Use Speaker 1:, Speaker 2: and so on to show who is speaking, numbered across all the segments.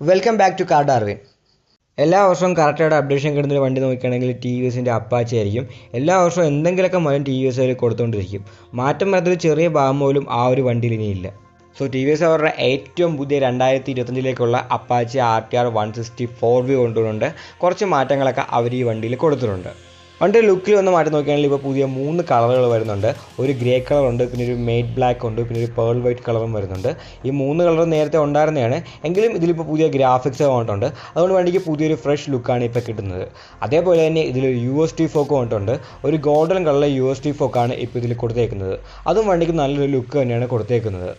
Speaker 1: Welcome back to car Darwin. എല്ലാ വർഷവും കറക്റ്റായിട്ട് അപ്ഡേഷൻ കിട്ടുന്നൊരു വണ്ടി നോക്കുകയാണെങ്കിൽ ടി വി എസിൻ്റെ അപ്പാച്ചി ആയിരിക്കും. എല്ലാ വർഷവും എന്തെങ്കിലുമൊക്കെ മാറ്റം ടി വി എസ് അതിൽ കൊടുത്തുകൊണ്ടിരിക്കും. മാറ്റം വരാത്തൊരു ചെറിയ ഭാഗം പോലും ആ ഒരു വണ്ടിയിൽ ഇനിയില്ല. സോ ടി വി എസ് അവരുടെ ഏറ്റവും പുതിയ 2025 അപ്പാച്ചി RTR 160 4V കൊണ്ടുവരുന്നുണ്ട്. കുറച്ച് മാറ്റങ്ങളൊക്കെ അവർ ഈ വണ്ടിയിൽ കൊടുത്തിട്ടുണ്ട്. വണ്ടിയുടെ ലുക്കിൽ വന്ന് മാറ്റം നോക്കുകയാണെങ്കിൽ ഇപ്പോൾ പുതിയ 3 കളറുകൾ വരുന്നുണ്ട്. ഒരു ഗ്രേ കളറുണ്ട്, പിന്നെ ഒരു മെയ്റ്റ് ബ്ലാക്ക് ഉണ്ട്, പിന്നെ ഒരു പേൾ വൈറ്റ് കളറും വരുന്നുണ്ട്. ഈ 3 കളറും നേരത്തെ ഉണ്ടായിരുന്നതാണ്, എങ്കിലും ഇതിലിപ്പോൾ പുതിയ ഗ്രാഫിക്സ് വന്നിട്ടുണ്ട്. അതുകൊണ്ട് വണ്ടിക്ക് പുതിയൊരു ഫ്രഷ് ലുക്കാണ് ഇപ്പോൾ കിട്ടുന്നത്. അതേപോലെ തന്നെ ഇതിലൊരു USD ഫോക്ക് വന്നിട്ടുണ്ട്. ഒരു ഗോൾഡൻ കളറിലെ USD ഫോക്കാണ് ഇപ്പോൾ ഇതിൽ കൊടുത്തേക്കുന്നത്. അതും വണ്ടിക്ക് നല്ലൊരു ലുക്ക് തന്നെയാണ് കൊടുത്തേക്കുന്നത്.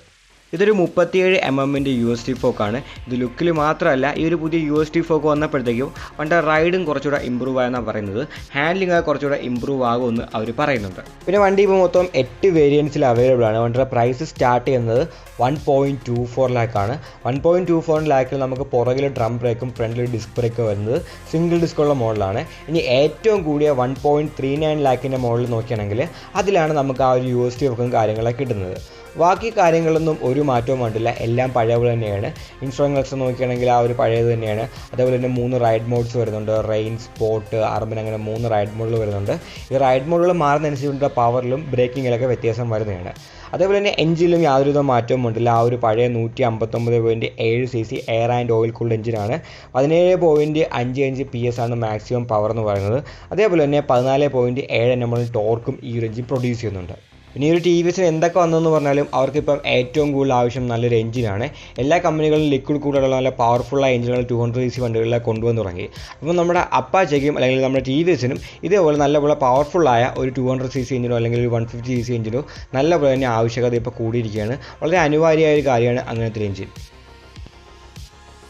Speaker 1: ഇതൊരു 37mm USD ഫോക്കാണ്. ഇത് ലുക്കിൽ മാത്രമല്ല, ഈ ഒരു പുതിയ USD ഫോക്ക് വന്നപ്പോഴത്തേക്കും വണ്ടിയുടെ റൈഡും കുറച്ചുകൂടെ ഇമ്പ്രൂവ് ആയെന്നാണ് പറയുന്നത്. ഹാൻഡ്ലിംഗ് കുറച്ചുകൂടെ ഇമ്പ്രൂവ് ആകുമെന്ന് അവർ പറയുന്നുണ്ട്. പിന്നെ വണ്ടി ഇപ്പോൾ മൊത്തം 8 വേരിയൻസിൽ അവൈലബിൾ ആണ്. വണ്ടിയുടെ പ്രൈസ് സ്റ്റാർട്ട് ചെയ്യുന്നത് 1.24 ലാക്കാണ്. 1.24 ലാക്കിൽ നമുക്ക് പുറകിൽ ഡ്രം ബ്രേക്കും ഫ്രണ്ടിൽ ഡിസ്ക് ബ്രേക്കും വരുന്നത് സിംഗിൾ ഡിസ്കുള്ള മോഡലാണ്. ഇനി ഏറ്റവും കൂടിയ 1.39 ലാക്കിൻ്റെ മോഡൽ നോക്കുകയാണെങ്കിൽ അതിലാണ് നമുക്ക് ആ ഒരു USD ഫോക്കും കാര്യങ്ങളൊക്കെ കിട്ടുന്നത്. ബാക്കി കാര്യങ്ങളൊന്നും ഒരു മാറ്റവും വേണ്ടില്ല, എല്ലാം പഴയ പോലെ തന്നെയാണ്. ഇൻസ്ട്രുമെൻറ്റ്സ് നോക്കുകയാണെങ്കിൽ ആ ഒരു പഴയത് തന്നെയാണ്. അതേപോലെ തന്നെ 3 റൈഡ് മോഡ്സ് വരുന്നുണ്ട്. റെയിൻ, സ്പോർട്ട്, അർബൻ, അങ്ങനെ 3 റൈഡ് മോഡുകൾ വരുന്നുണ്ട്. ഈ റൈഡ് മോഡുകൾ മാറുന്നതനുസരിച്ചുള്ള പവറിലും ബ്രേക്കിങ്ങിലൊക്കെ വ്യത്യാസം വരുന്നതാണ്. അതേപോലെ തന്നെ എഞ്ചിനിലും യാതൊരുവിധ മാറ്റവും ഉണ്ടില്ല. ആ ഒരു പഴയ 159.7 cc air and oil cooled എഞ്ചിനാണ്. 17.55 PS ആണ് മാക്സിമം പവർ എന്ന് പറയുന്നത്. അതേപോലെ തന്നെ 14.7 Nm ടോർക്കും ഈ ഒരു എഞ്ചിൻ പ്രൊഡ്യൂസ് ചെയ്യുന്നുണ്ട്. പിന്നെ ഈ ഒരു ടി വി എസിന് എന്തൊക്കെ വന്നെന്ന് പറഞ്ഞാലും അവർക്കിപ്പം ഏറ്റവും കൂടുതൽ ആവശ്യം നല്ലൊരു എഞ്ചിനാണ്. എല്ലാ കമ്പനികളും ലിക്വിഡ് കൂടെയുള്ള നല്ല പവർഫുള്ളായ എഞ്ചിനുകൾ 200 cc വണ്ടികളിലെ കൊണ്ടുവന്ന് തുടങ്ങി. അപ്പം നമ്മുടെ അപ്പാച്ചയ്ക്കും അല്ലെങ്കിൽ നമ്മുടെ ടി വി എസിനും ഇതേപോലെ നല്ലപോലെ പവർഫുള്ളായ ഒരു 200 cc എഞ്ചിനോ അല്ലെങ്കിൽ ഒരു 150 cc എഞ്ചിനോ നല്ലപോലെ തന്നെ ആവശ്യകത ഇപ്പോൾ കൂടിയിരിക്കുകയാണ്. വളരെ അനിവാര്യമായ ഒരു കാര്യമാണ് അങ്ങനത്തെ എഞ്ചിൻ.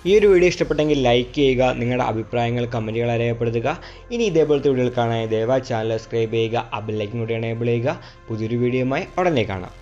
Speaker 1: ഈ ഒരു വീഡിയോ ഇഷ്ടപ്പെട്ടെങ്കിൽ ലൈക്ക് ചെയ്യുക, നിങ്ങളുടെ അഭിപ്രായങ്ങൾ കമൻറ്റുകൾ രേഖപ്പെടുത്തുക. ഇനി ഇതേപോലത്തെ വീഡിയോകൾ കാണാൻ ദയവായി ചാനൽ സബ്സ്ക്രൈബ് ചെയ്യുക, ബെൽ ഐക്കൺ കൂടി എനേബിൾ ചെയ്യുക. പുതിയൊരു വീഡിയോയുമായി ഉടനെ കാണാം.